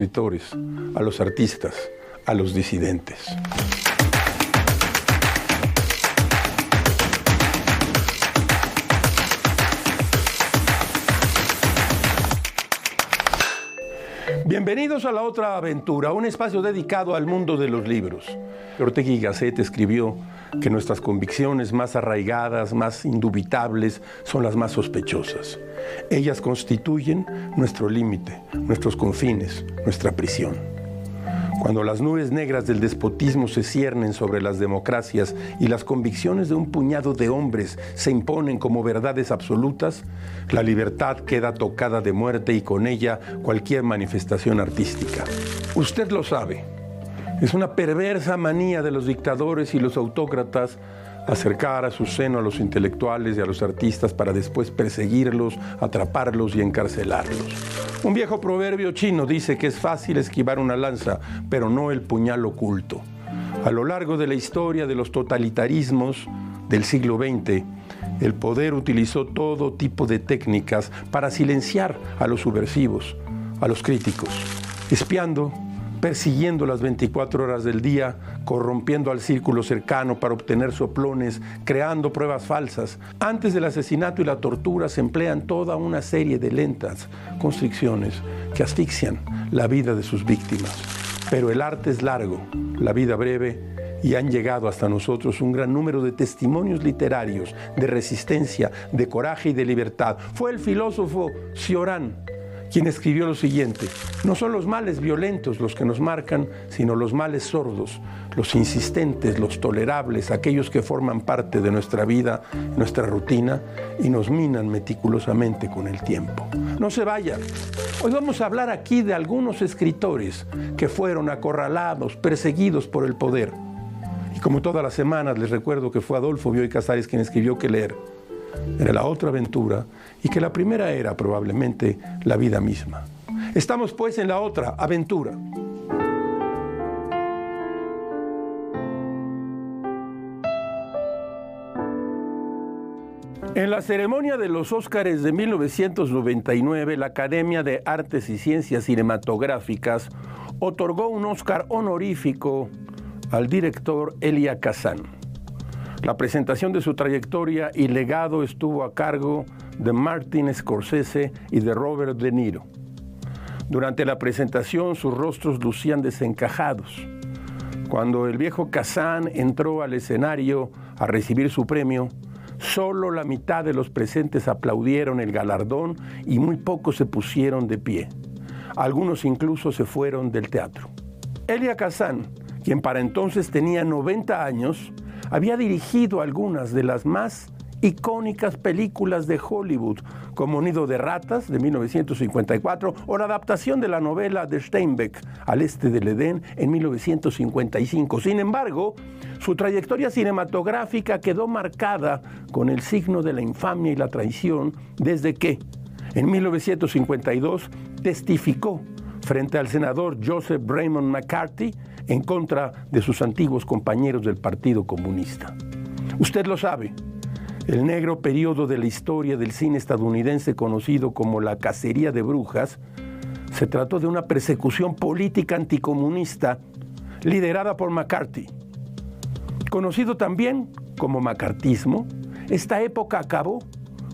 escritores, a los artistas, a los disidentes. Bienvenidos a La Otra Aventura, un espacio dedicado al mundo de los libros. Ortega y Gasset escribió que nuestras convicciones más arraigadas, más indubitables, son las más sospechosas. Ellas constituyen nuestro límite, nuestros confines, nuestra prisión. Cuando las nubes negras del despotismo se ciernen sobre las democracias y las convicciones de un puñado de hombres se imponen como verdades absolutas, la libertad queda tocada de muerte y con ella cualquier manifestación artística. Usted lo sabe. Es una perversa manía de los dictadores y los autócratas acercar a su seno a los intelectuales y a los artistas para después perseguirlos, atraparlos y encarcelarlos. Un viejo proverbio chino dice que es fácil esquivar una lanza, pero no el puñal oculto. A lo largo de la historia de los totalitarismos del siglo XX, el poder utilizó todo tipo de técnicas para silenciar a los subversivos, a los críticos, espiando, persiguiendo las 24 horas del día, corrompiendo al círculo cercano para obtener soplones, creando pruebas falsas. Antes del asesinato y la tortura se emplean toda una serie de lentas constricciones que asfixian la vida de sus víctimas. Pero el arte es largo, la vida breve, y han llegado hasta nosotros un gran número de testimonios literarios, de resistencia, de coraje y de libertad. Fue el filósofo Cioran quien escribió lo siguiente: no son los males violentos los que nos marcan, sino los males sordos, los insistentes, los tolerables, aquellos que forman parte de nuestra vida, nuestra rutina, y nos minan meticulosamente con el tiempo. No se vayan. Hoy vamos a hablar aquí de algunos escritores que fueron acorralados, perseguidos por el poder. Y como todas las semanas les recuerdo que fue Adolfo Bioy Casares quien escribió que leer era La Otra Aventura, y que la primera era probablemente la vida misma. Estamos pues en La Otra Aventura. En la ceremonia de los Óscares de 1999, la Academia de Artes y Ciencias Cinematográficas otorgó un Óscar honorífico al director Elia Kazan. La presentación de su trayectoria y legado estuvo a cargo de Martin Scorsese y de Robert De Niro. Durante la presentación, sus rostros lucían desencajados. Cuando el viejo Kazan entró al escenario a recibir su premio, solo la mitad de los presentes aplaudieron el galardón y muy pocos se pusieron de pie. Algunos incluso se fueron del teatro. Elia Kazan, quien para entonces tenía 90 años, había dirigido algunas de las más icónicas películas de Hollywood, como Nido de Ratas, de 1954, o la adaptación de la novela de Steinbeck, Al Este del Edén, en 1955. Sin embargo, su trayectoria cinematográfica quedó marcada con el signo de la infamia y la traición desde que, en 1952, testificó frente al senador Joseph Raymond McCarthy en contra de sus antiguos compañeros del Partido Comunista. Usted lo sabe, el negro periodo de la historia del cine estadounidense conocido como la cacería de brujas se trató de una persecución política anticomunista liderada por McCarthy. Conocido también como macartismo, esta época acabó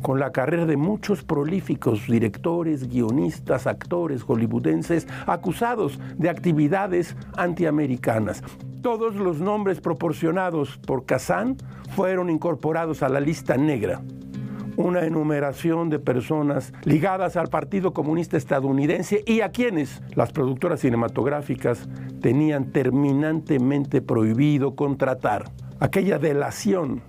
con la carrera de muchos prolíficos directores, guionistas, actores hollywoodenses acusados de actividades antiamericanas. Todos los nombres proporcionados por Kazan fueron incorporados a la lista negra, una enumeración de personas ligadas al Partido Comunista estadounidense y a quienes las productoras cinematográficas tenían terminantemente prohibido contratar. Aquella delación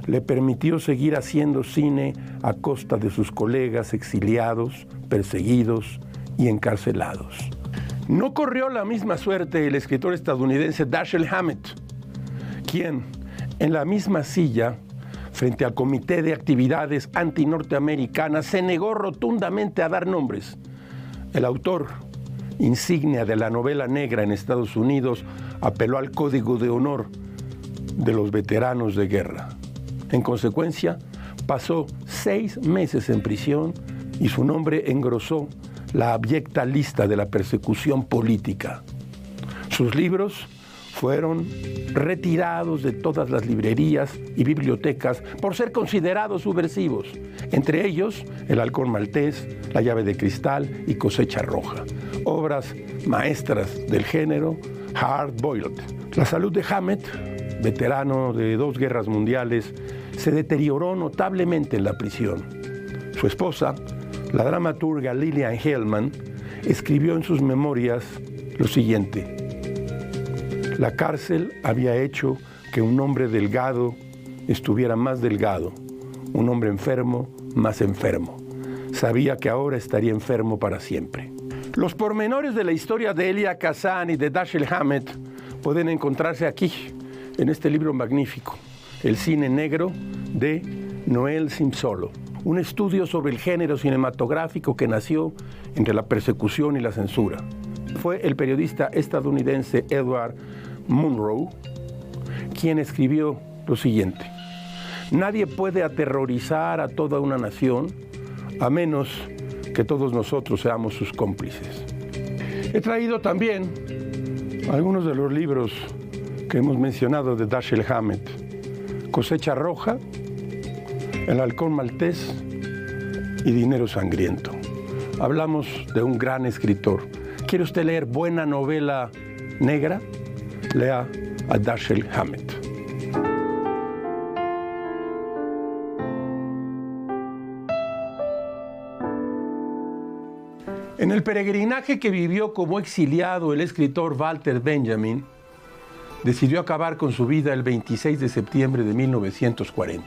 le permitió seguir haciendo cine a costa de sus colegas exiliados, perseguidos y encarcelados. No corrió la misma suerte el escritor estadounidense Dashiell Hammett, quien, en la misma silla, frente al Comité de Actividades Antinorteamericanas, se negó rotundamente a dar nombres. El autor, insignia de la novela negra en Estados Unidos, apeló al código de honor de los veteranos de guerra. En consecuencia, pasó 6 meses en prisión y su nombre engrosó la abyecta lista de la persecución política. Sus libros fueron retirados de todas las librerías y bibliotecas por ser considerados subversivos, entre ellos El halcón maltés, La llave de cristal y Cosecha roja, obras maestras del género hard boiled. La salud de Hammett, veterano de 2 guerras mundiales, se deterioró notablemente en la prisión. Su esposa, la dramaturga Lillian Hellman, escribió en sus memorias lo siguiente: la cárcel había hecho que un hombre delgado estuviera más delgado, un hombre enfermo más enfermo. Sabía que ahora estaría enfermo para siempre. Los pormenores de la historia de Elia Kazan y de Dashiell Hammett pueden encontrarse aquí, en este libro magnífico, El cine negro, de Noel Simsolo. Un estudio sobre el género cinematográfico que nació entre la persecución y la censura. Fue el periodista estadounidense Edward Munroe quien escribió lo siguiente: nadie puede aterrorizar a toda una nación a menos que todos nosotros seamos sus cómplices. He traído también algunos de los libros que hemos mencionado de Dashiell Hammett: Cosecha roja, El halcón maltés y Dinero sangriento. Hablamos de un gran escritor. ¿Quiere usted leer buena novela negra? Lea a Dashiell Hammett. En el peregrinaje que vivió como exiliado el escritor Walter Benjamin, decidió acabar con su vida el 26 de septiembre de 1940.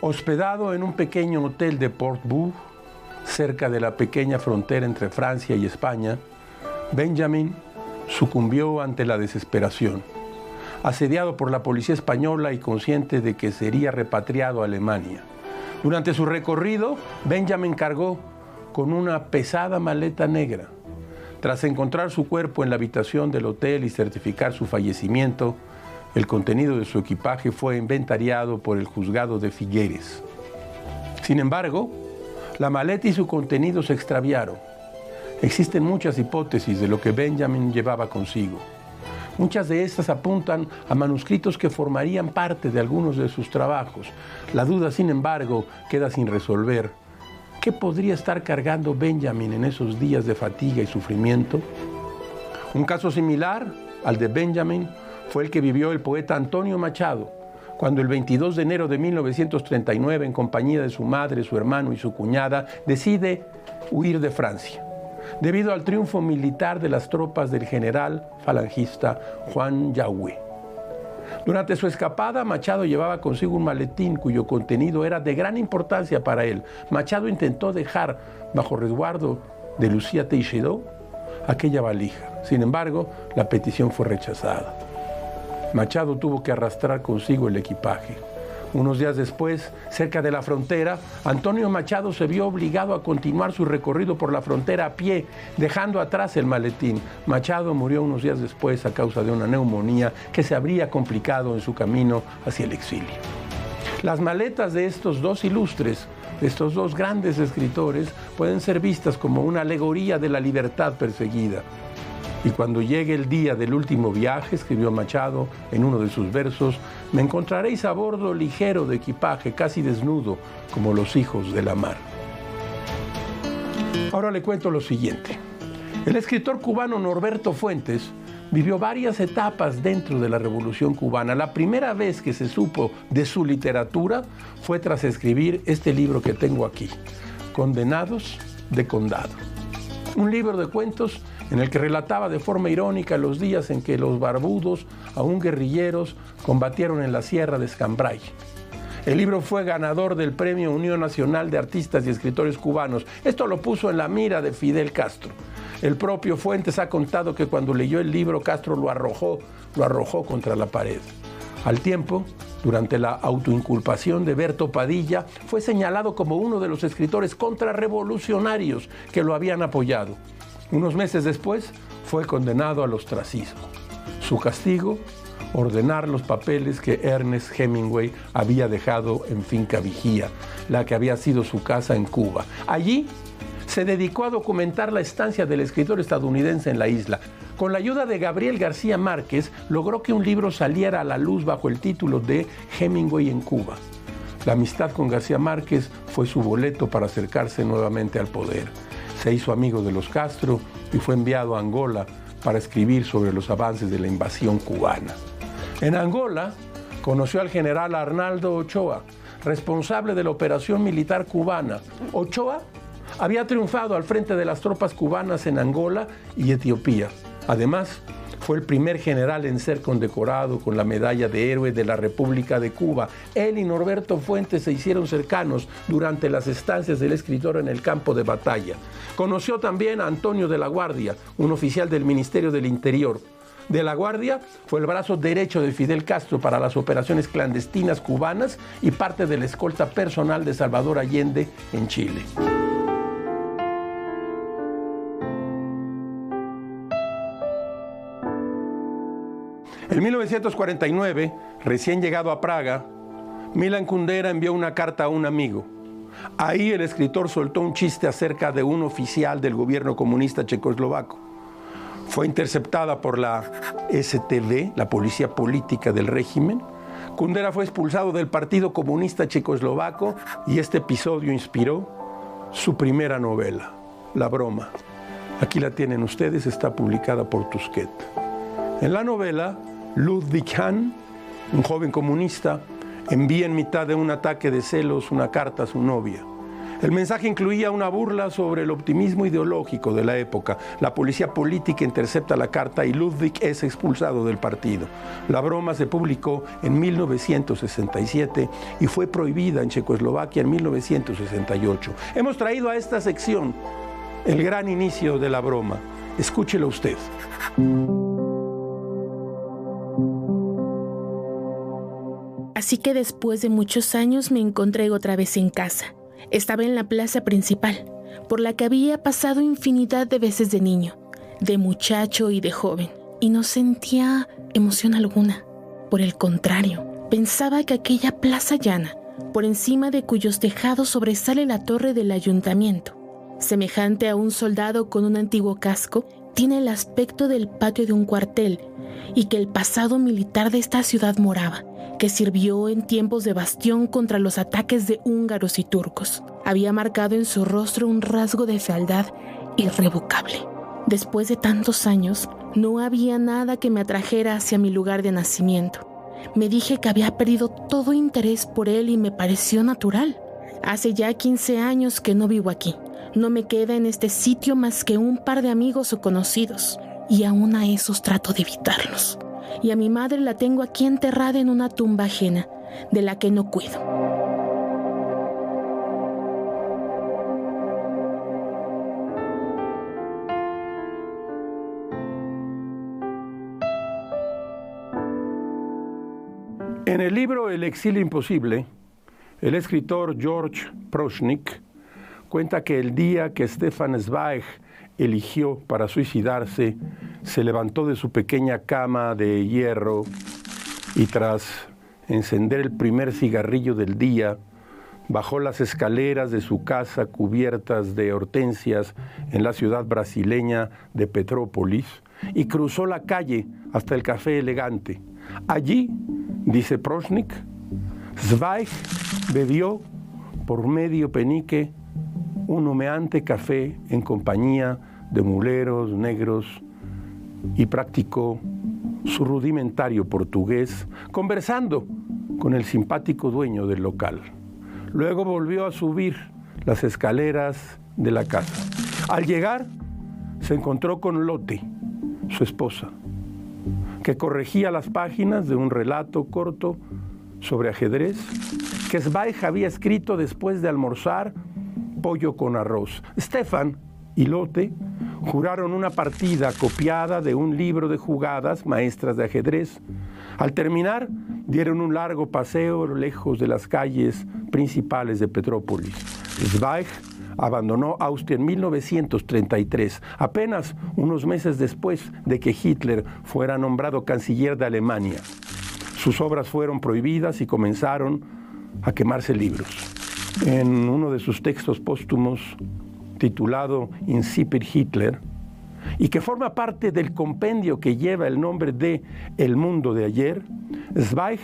Hospedado en un pequeño hotel de Portbou, cerca de la pequeña frontera entre Francia y España, Benjamin sucumbió ante la desesperación. Asediado por la policía española y consciente de que sería repatriado a Alemania. Durante su recorrido, Benjamin cargó con una pesada maleta negra. Tras encontrar su cuerpo en la habitación del hotel y certificar su fallecimiento, el contenido de su equipaje fue inventariado por el juzgado de Figueres. Sin embargo, la maleta y su contenido se extraviaron. Existen muchas hipótesis de lo que Benjamin llevaba consigo. Muchas de estas apuntan a manuscritos que formarían parte de algunos de sus trabajos. La duda, sin embargo, queda sin resolver. ¿Qué podría estar cargando Benjamin en esos días de fatiga y sufrimiento? Un caso similar al de Benjamin fue el que vivió el poeta Antonio Machado, cuando el 22 de enero de 1939, en compañía de su madre, su hermano y su cuñada, decide huir de Francia, debido al triunfo militar de las tropas del general falangista Juan Yagüe. Durante su escapada, Machado llevaba consigo un maletín cuyo contenido era de gran importancia para él. Machado intentó dejar bajo resguardo de Lucía Teixeira aquella valija. Sin embargo, la petición fue rechazada. Machado tuvo que arrastrar consigo el equipaje. Unos días después, cerca de la frontera, Antonio Machado se vio obligado a continuar su recorrido por la frontera a pie, dejando atrás el maletín. Machado murió unos días después a causa de una neumonía que se habría complicado en su camino hacia el exilio. Las maletas de estos dos ilustres, de estos dos grandes escritores, pueden ser vistas como una alegoría de la libertad perseguida. Y cuando llegue el día del último viaje, escribió Machado en uno de sus versos, me encontraréis a bordo ligero de equipaje, casi desnudo, como los hijos de la mar. Ahora le cuento lo siguiente. El escritor cubano Norberto Fuentes vivió varias etapas dentro de la Revolución Cubana. La primera vez que se supo de su literatura fue tras escribir este libro que tengo aquí, Condenados de Condado. Un libro de cuentos en el que relataba de forma irónica los días en que los barbudos, aún guerrilleros, combatieron en la sierra de Escambray. El libro fue ganador del Premio Unión Nacional de Artistas y Escritores Cubanos. Esto lo puso en la mira de Fidel Castro. El propio Fuentes ha contado que cuando leyó el libro, Castro lo arrojó contra la pared. Al tiempo, durante la autoinculpación de Berto Padilla, fue señalado como uno de los escritores contrarrevolucionarios que lo habían apoyado. Unos meses después, fue condenado al ostracismo. Su castigo, ordenar los papeles que Ernest Hemingway había dejado en Finca Vigía, la que había sido su casa en Cuba. Allí se dedicó a documentar la estancia del escritor estadounidense en la isla. Con la ayuda de Gabriel García Márquez, logró que un libro saliera a la luz bajo el título de Hemingway en Cuba. La amistad con García Márquez fue su boleto para acercarse nuevamente al poder. Se hizo amigo de los Castro y fue enviado a Angola para escribir sobre los avances de la invasión cubana. En Angola, conoció al general Arnaldo Ochoa, responsable de la operación militar cubana. Ochoa había triunfado al frente de las tropas cubanas en Angola y Etiopía. Además, fue el primer general en ser condecorado con la medalla de héroe de la República de Cuba. Él y Norberto Fuentes se hicieron cercanos durante las estancias del escritor en el campo de batalla. Conoció también a Antonio de la Guardia, un oficial del Ministerio del Interior. De la Guardia fue el brazo derecho de Fidel Castro para las operaciones clandestinas cubanas y parte de la escolta personal de Salvador Allende en Chile. En 1949, recién llegado a Praga, Milan Kundera envió una carta a un amigo. Ahí el escritor soltó un chiste acerca de un oficial del gobierno comunista checoslovaco. Fue interceptada por la StB, la policía política del régimen. Kundera fue expulsado del Partido Comunista Checoslovaco y este episodio inspiró su primera novela, La broma. Aquí la tienen ustedes, está publicada por Tusquet. En la novela, Ludwig Hahn, un joven comunista, envía en mitad de un ataque de celos una carta a su novia. El mensaje incluía una burla sobre el optimismo ideológico de la época. La policía política intercepta la carta y Ludwig es expulsado del partido. La broma se publicó en 1967 y fue prohibida en Checoslovaquia en 1968. Hemos traído a esta sección el gran inicio de La broma. Escúchelo usted. Así que después de muchos años me encontré otra vez en casa. Estaba en la plaza principal, por la que había pasado infinidad de veces de niño, de muchacho y de joven, y no sentía emoción alguna. Por el contrario, pensaba que aquella plaza llana, por encima de cuyos tejados sobresale la torre del ayuntamiento, semejante a un soldado con un antiguo casco, tiene el aspecto del patio de un cuartel, y que el pasado militar de esta ciudad moraba, que sirvió en tiempos de bastión contra los ataques de húngaros y turcos. Había marcado en su rostro un rasgo de fealdad irrevocable. Después de tantos años, no había nada que me atrajera hacia mi lugar de nacimiento. Me dije que había perdido todo interés por él y me pareció natural. Hace ya 15 años que no vivo aquí. No me queda en este sitio más que un par de amigos o conocidos, y aún a esos trato de evitarlos. Y a mi madre la tengo aquí enterrada en una tumba ajena, de la que no cuido. En el libro El exilio imposible, el escritor George Prochnik cuenta que el día que Stefan Zweig eligió para suicidarse, se levantó de su pequeña cama de hierro y tras encender el primer cigarrillo del día, bajó las escaleras de su casa cubiertas de hortensias en la ciudad brasileña de Petrópolis y cruzó la calle hasta el Café Elegante. Allí, dice Prochnik, Zweig bebió por medio penique un humeante café en compañía de muleros negros y practicó su rudimentario portugués conversando con el simpático dueño del local. Luego volvió a subir las escaleras de la casa. Al llegar, se encontró con Lotte, su esposa, que corregía las páginas de un relato corto sobre ajedrez que Zweig había escrito después de almorzar pollo con arroz. Stefan y Lotte juraron una partida copiada de un libro de jugadas maestras de ajedrez. Al terminar, dieron un largo paseo lejos de las calles principales de Petrópolis. Zweig abandonó Austria en 1933, apenas unos meses después de que Hitler fuera nombrado canciller de Alemania. Sus obras fueron prohibidas y comenzaron a quemarse libros. En uno de sus textos póstumos titulado Incipit Hitler, y que forma parte del compendio que lleva el nombre de El Mundo de Ayer, Zweig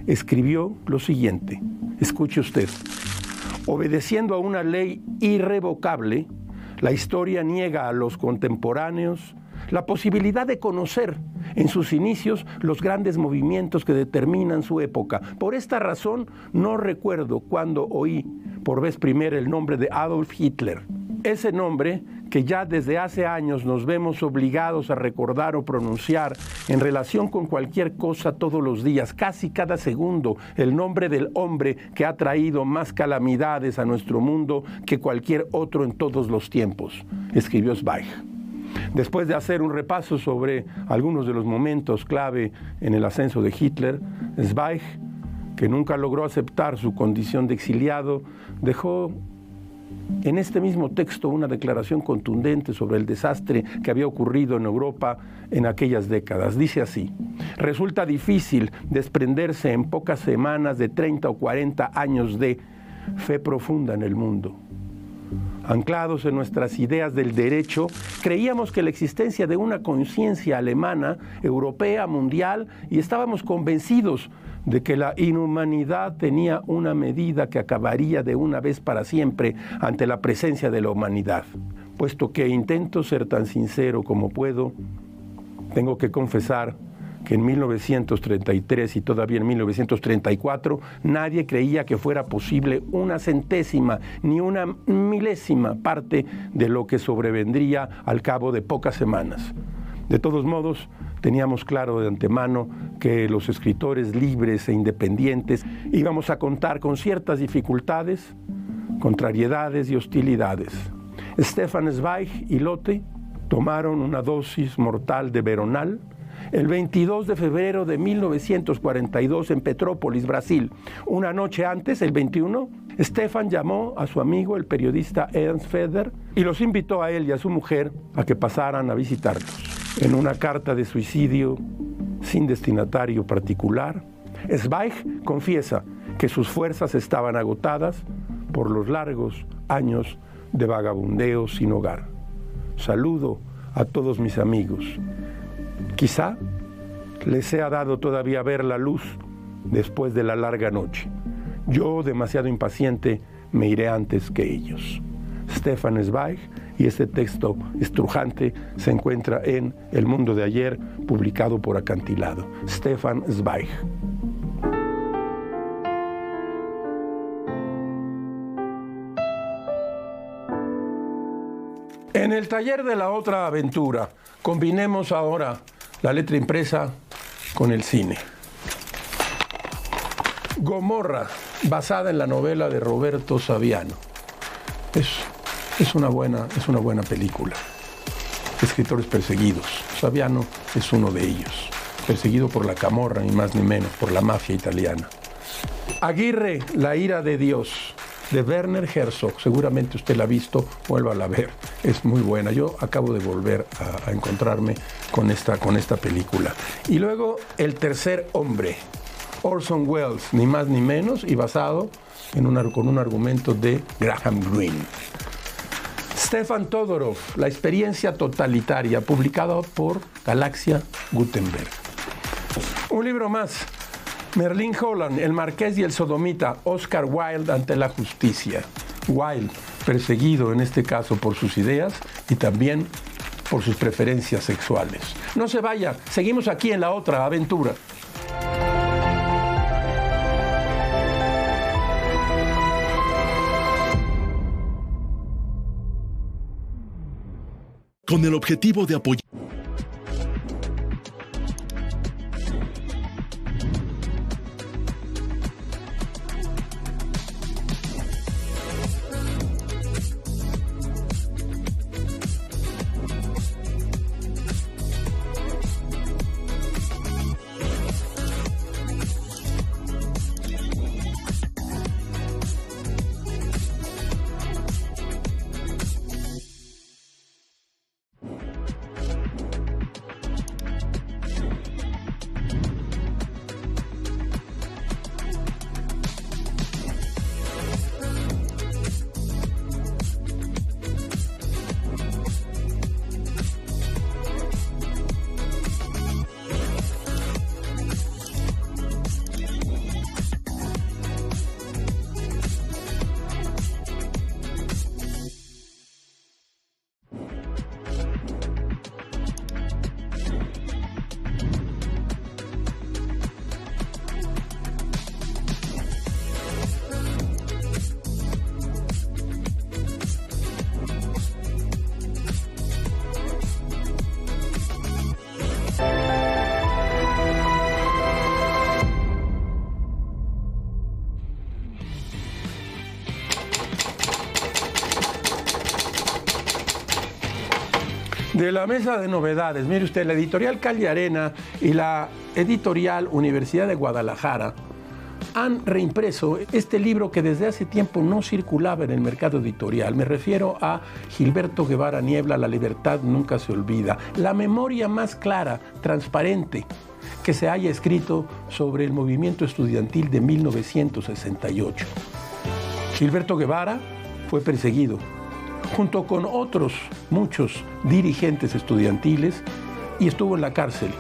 escribió lo siguiente. Escuche usted. Obedeciendo a una ley irrevocable, la historia niega a los contemporáneos la posibilidad de conocer en sus inicios los grandes movimientos que determinan su época. Por esta razón, no recuerdo cuándo oí por vez primera el nombre de Adolf Hitler. Ese nombre que ya desde hace años nos vemos obligados a recordar o pronunciar en relación con cualquier cosa todos los días, casi cada segundo, el nombre del hombre que ha traído más calamidades a nuestro mundo que cualquier otro en todos los tiempos, escribió Zweig. Después de hacer un repaso sobre algunos de los momentos clave en el ascenso de Hitler, Zweig, que nunca logró aceptar su condición de exiliado, dejó en este mismo texto una declaración contundente sobre el desastre que había ocurrido en Europa en aquellas décadas. Dice así: resulta difícil desprenderse en pocas semanas de 30 o 40 años de fe profunda en el mundo. Anclados en nuestras ideas del derecho, creíamos que la existencia de una conciencia alemana, europea, mundial, y estábamos convencidos de que la inhumanidad tenía una medida que acabaría de una vez para siempre ante la presencia de la humanidad. Puesto que intento ser tan sincero como puedo, tengo que confesar que en 1933 y todavía en 1934 nadie creía que fuera posible una centésima ni una milésima parte de lo que sobrevendría al cabo de pocas semanas. De todos modos, teníamos claro de antemano que los escritores libres e independientes íbamos a contar con ciertas dificultades, contrariedades y hostilidades. Stefan Zweig y Lotte tomaron una dosis mortal de veronal el 22 de febrero de 1942 en Petrópolis, Brasil. Una noche antes, el 21, Stefan llamó a su amigo, el periodista Ernst Feder, y los invitó a él y a su mujer a que pasaran a visitarlos. En una carta de suicidio sin destinatario particular, Zweig confiesa que sus fuerzas estaban agotadas por los largos años de vagabundeo sin hogar. Saludo a todos mis amigos. Quizá les sea dado todavía ver la luz después de la larga noche. Yo, demasiado impaciente, me iré antes que ellos. Stefan Zweig, y este texto estrujante se encuentra en El Mundo de Ayer, publicado por Acantilado. Stefan Zweig. En el taller de la otra aventura, combinemos ahora la letra impresa con el cine. Gomorra, basada en la novela de Roberto Saviano. Es una buena película. Escritores perseguidos. Saviano es uno de ellos. Perseguido por la camorra, ni más ni menos, por la mafia italiana. Aguirre, La ira de Dios, de Werner Herzog. Seguramente usted la ha visto, vuélvala a ver. Es muy buena. Yo acabo de volver a encontrarme con esta película. Y luego El tercer hombre, Orson Welles, ni más ni menos, y basado con un argumento de Graham Greene. Stefan Todorov, La experiencia totalitaria, publicado por Galaxia Gutenberg. Un libro más, Merlin Holland, El marqués y el sodomita, Oscar Wilde ante la justicia. Wilde, perseguido en este caso por sus ideas y también por sus preferencias sexuales. No se vaya, seguimos aquí en La Otra Aventura. Con el objetivo de apoyar. De la mesa de novedades, mire usted, la editorial Calle Arena y la editorial Universidad de Guadalajara han reimpreso este libro que desde hace tiempo no circulaba en el mercado editorial. Me refiero a Gilberto Guevara Niebla, La libertad nunca se olvida. La memoria más clara, transparente, que se haya escrito sobre el movimiento estudiantil de 1968. Gilberto Guevara fue perseguido, junto con otros muchos dirigentes estudiantiles, y estuvo en la cárcel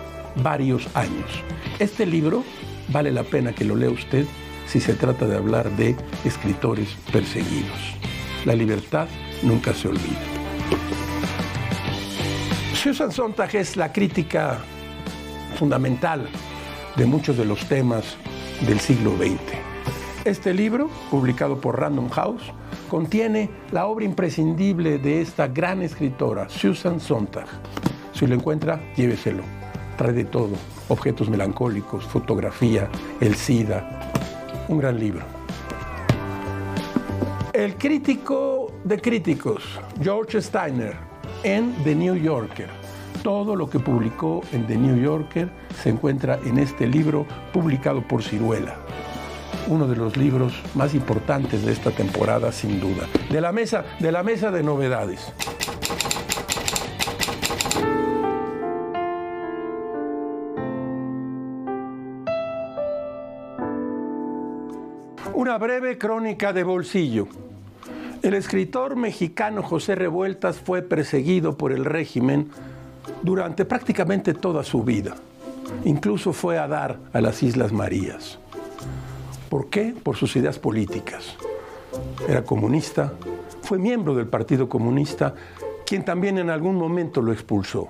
varios años. Este libro vale la pena que lo lea usted si se trata de hablar de escritores perseguidos. La libertad nunca se olvida. Susan Sontag es la crítica fundamental de muchos de los temas del siglo XX. Este libro, publicado por Random House, contiene la obra imprescindible de esta gran escritora, Susan Sontag. Si lo encuentra, lléveselo. Trae de todo: objetos melancólicos, fotografía, el SIDA. Un gran libro. El crítico de críticos, George Steiner, en The New Yorker. Todo lo que publicó en The New Yorker se encuentra en este libro publicado por Ciruela. Uno de los libros más importantes de esta temporada, sin duda. De la mesa de novedades. Una breve crónica de bolsillo. El escritor mexicano José Revueltas fue perseguido por el régimen durante prácticamente toda su vida. Incluso fue a dar a las Islas Marías. ¿Por qué? Por sus ideas políticas. Era comunista, fue miembro del Partido Comunista, quien también en algún momento lo expulsó.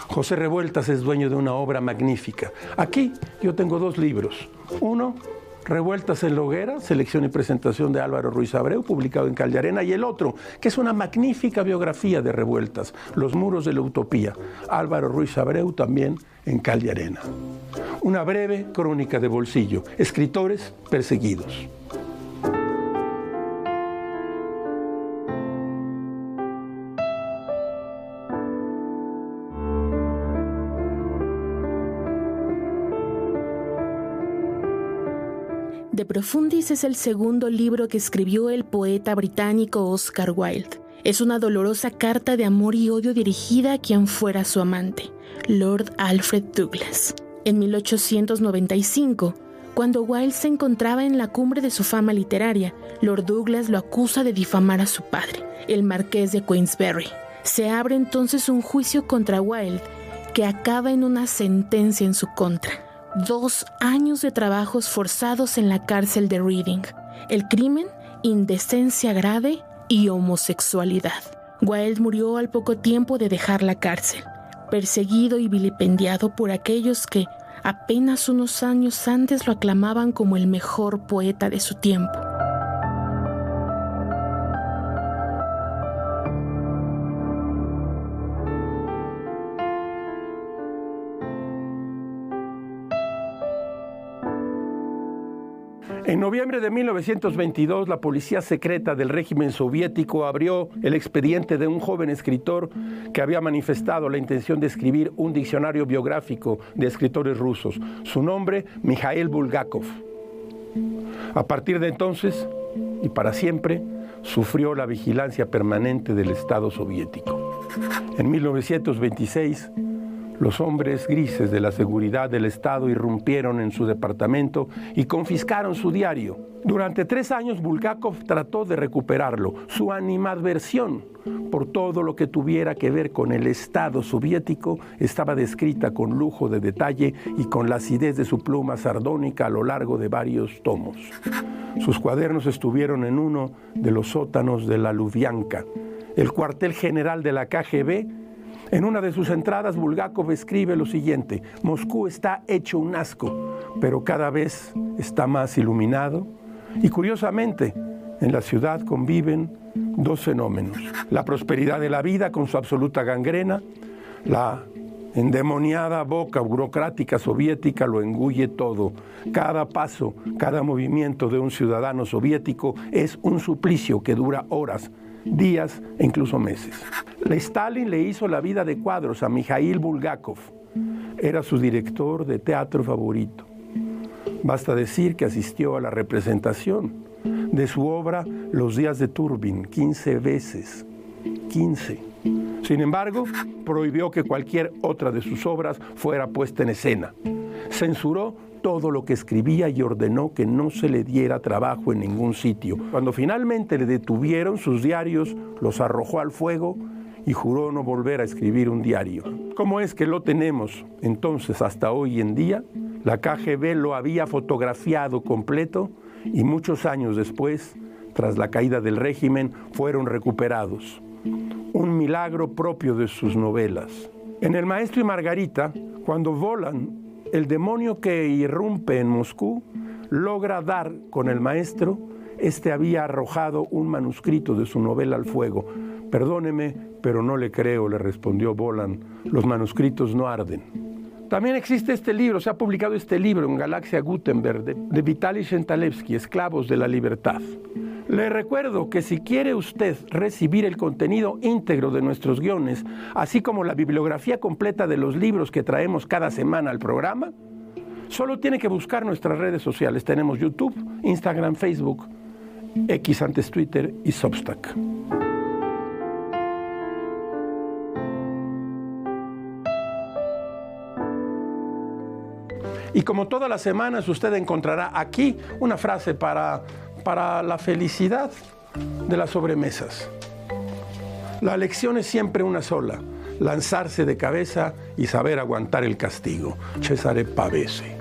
José Revueltas es dueño de una obra magnífica. Aquí yo tengo dos libros. Uno, Revueltas en la hoguera, selección y presentación de Álvaro Ruiz Abreu, publicado en Calle Arena, y el otro, que es una magnífica biografía de Revueltas, Los muros de la utopía, Álvaro Ruiz Abreu, también en Calle Arena. Una breve crónica de bolsillo, escritores perseguidos. De Profundis es el segundo libro que escribió el poeta británico Oscar Wilde. Es una dolorosa carta de amor y odio dirigida a quien fuera su amante, Lord Alfred Douglas. En 1895, cuando Wilde se encontraba en la cumbre de su fama literaria, Lord Douglas lo acusa de difamar a su padre, el marqués de Queensberry. Se abre entonces un juicio contra Wilde que acaba en una sentencia en su contra. 2 años de trabajos forzados en la cárcel de Reading. El crimen, indecencia grave y homosexualidad. Wilde murió al poco tiempo de dejar la cárcel, perseguido y vilipendiado por aquellos que apenas unos años antes lo aclamaban como el mejor poeta de su tiempo. En noviembre de 1922, la policía secreta del régimen soviético abrió el expediente de un joven escritor que había manifestado la intención de escribir un diccionario biográfico de escritores rusos. Su nombre, Mikhail Bulgakov. A partir de entonces, y para siempre, sufrió la vigilancia permanente del Estado soviético. En 1926, los hombres grises de la seguridad del Estado irrumpieron en su departamento y confiscaron su diario. Durante 3 años, Bulgakov trató de recuperarlo. Su animadversión por todo lo que tuviera que ver con el Estado soviético estaba descrita con lujo de detalle y con la acidez de su pluma sardónica a lo largo de varios tomos. Sus cuadernos estuvieron en uno de los sótanos de la Lubyanka, el cuartel general de la KGB. En una de sus entradas, Bulgakov escribe lo siguiente: Moscú está hecho un asco, pero cada vez está más iluminado. Y curiosamente, en la ciudad conviven 2 fenómenos: la prosperidad de la vida con su absoluta gangrena, la endemoniada boca burocrática soviética lo engulle todo. Cada paso, cada movimiento de un ciudadano soviético es un suplicio que dura horas, días e incluso meses. Stalin le hizo la vida de cuadros a Mikhail Bulgakov. Era su director de teatro favorito. Basta decir que asistió a la representación de su obra Los días de Turbin 15 veces. 15. Sin embargo, prohibió que cualquier otra de sus obras fuera puesta en escena. Censuró todo lo que escribía y ordenó que no se le diera trabajo en ningún sitio. Cuando finalmente le detuvieron sus diarios, los arrojó al fuego y juró no volver a escribir un diario. ¿Cómo es que lo tenemos entonces hasta hoy en día? La KGB lo había fotografiado completo y muchos años después, tras la caída del régimen, fueron recuperados. Un milagro propio de sus novelas. En El maestro y Margarita, cuando Volan, el demonio que irrumpe en Moscú, logra dar con el maestro, este había arrojado un manuscrito de su novela al fuego. Perdóneme, pero no le creo, le respondió Volan. Los manuscritos no arden. También existe este libro, se ha publicado este libro en Galaxia Gutenberg de Vitaly Shentalevsky, Esclavos de la Libertad. Le recuerdo que si quiere usted recibir el contenido íntegro de nuestros guiones, así como la bibliografía completa de los libros que traemos cada semana al programa, solo tiene que buscar nuestras redes sociales. Tenemos YouTube, Instagram, Facebook, X antes Twitter y Substack. Y como todas las semanas, usted encontrará aquí una frase para la felicidad de las sobremesas. La lección es siempre una sola: lanzarse de cabeza y saber aguantar el castigo. Cesare Pavese.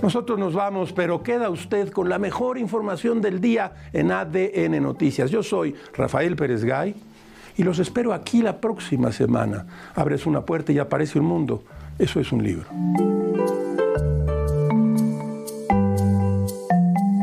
Nosotros nos vamos, pero queda usted con la mejor información del día en ADN Noticias. Yo soy Rafael Pérez Gay y los espero aquí la próxima semana. Abres una puerta y aparece un mundo. Eso es un libro.